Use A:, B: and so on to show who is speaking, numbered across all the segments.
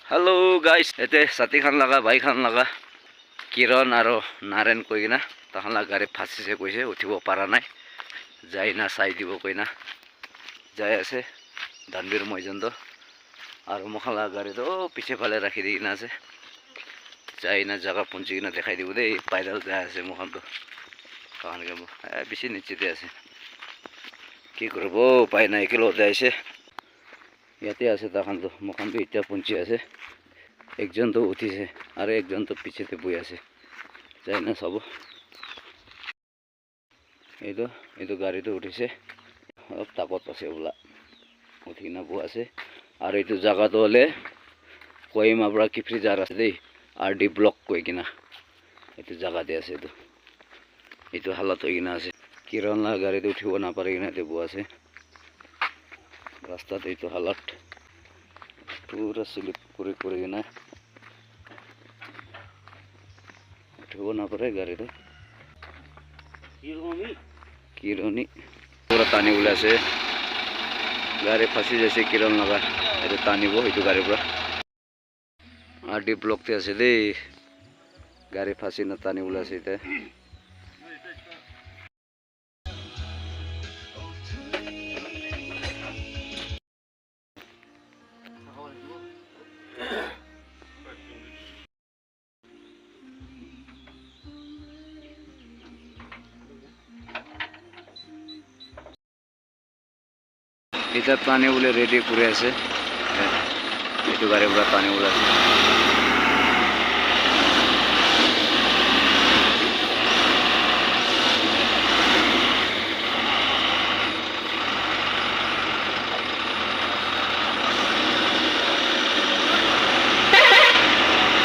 A: Hello guys एते साथी खान लगा भाई खान लगा किरण और नारायण कईना तहला गाड़ी फाँसिसे कैसे उठब पारा ना जाए ना चाई दी कईना जाए आसे धानबीर मैजन तो और मखाला गाड़ी तो पिछे फाले राखी दिना आसे जाए ना जगह पुंचिना देखा दी दे पैदल जाए आसे मखान तो कहान के बेसि निश्चित आसे कि करब उपाय ना एकेलो जाए ইয়াতে আছে তখন তো মখান তো ইটা পৌঁছি আছে একজন তো উঠিছে আর একজন তো পিছেতে বই আছে যাই না সব এই তো গাড়ি তো উঠিছে অলপ তাপত আছে ওলা উঠি না বই আছে আর এইটো জায়গা তো হলে কইমাৰ পৰা কিফ্ৰি যাৰ আছে দেই আর ডি ব্লক কই কিনা এইটো জায়গাতে আছে এইটো হালত হৈ কিনা আছে কিৰণৰ গাড়ীতে উঠিব নাপাৰে কিনা তে বই আছে रास्ता तो हालत पूरा स्लिप करना उठब ना पारे गाड़ी तो किरणी पूरा टानी ओलाइसे गाड़ी फाँसी जैसे किरण लगा ये टानिब ये गाड़ी पूरा आर डी ब्लकते आसे दे गाड़ी फाँसी ना टानी ओलाइसे इतना এটা টানি বলে রেডি করে আছে এইটো গাড়ি পুরা টানি বলে আছে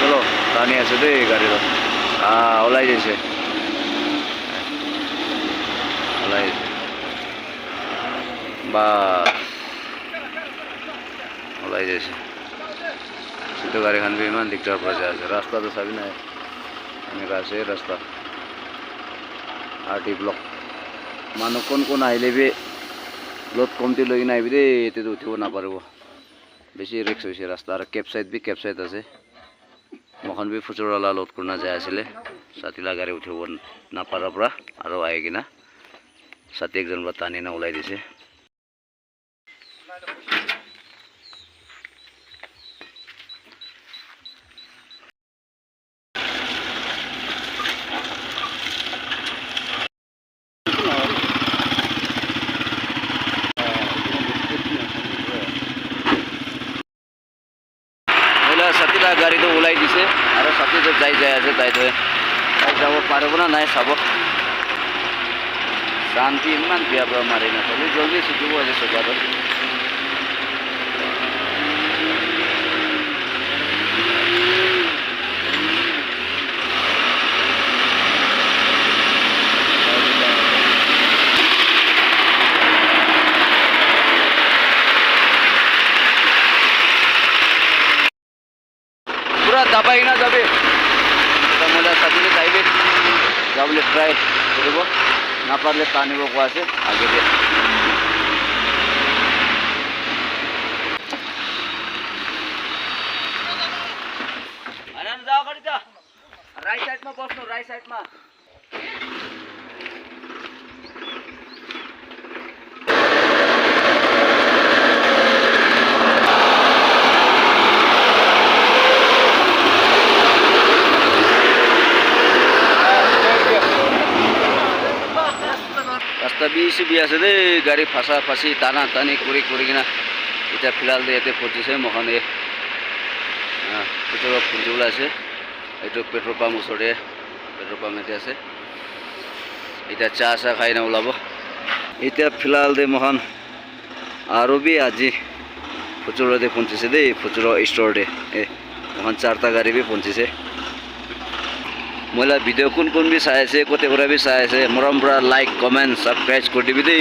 A: চলো টানি আছে দে গাড়ি তো ওলাই যাইছে ওলাই बस ओलाई जैसे तो गाड़ी खान भी इमान दिखता पड़ जाए रास्ता तो सभी ना है रास्ता आर टी ब्लक मानु कौन आइले भी लोड कमती लगी ना दे ये तो उठब ना पार बेसि रिक्स हो रास्ता और कैब साइड आसे मखान भी फुचुराला लोड करना जाए साथीला गाड़ी उठब ना पारा और आई किना साथी एक जन टानी ना ओलाई दिसे साथीला गाड़ी तो ओलाई दिसे और साथी तो जाए आसे ताई तो যাব पारब ना ना सब शांति इमान बिया पर मारे ना तो जल्दी छुटिब आज सकाळ दबाई ना जाबे मोला साथी जाइबे जाबले ट्राई करब ना पारले टानिब कोआसे आगे दे आनंद जाओ गाड़ी जा राइट साइड में बस्नु राइट साइड में रास्ता भी आसे दे गाड़ी फाँसा फाँसी टाना टानी करना इतना फिलहाल दे ये पहुँचे मखान पेट्रोल पुंजी ओलाइसे ये पेट्रोल पाम्प ऊरते पेट्रोल पाम्प ये आसे इतना चाह चाह खाई ना ओलाब इतना फिलहाल दे मखान और भी आज फुचुराते पहुँचे दे फुचुरा स्टोर दे मखान 4टा गाड़ी भी पहुँचे मोला भिडिओ कौन भी चाहे कते भी चाहे मरम लाइक कमेंट सब्सक्राइब कर दी दे।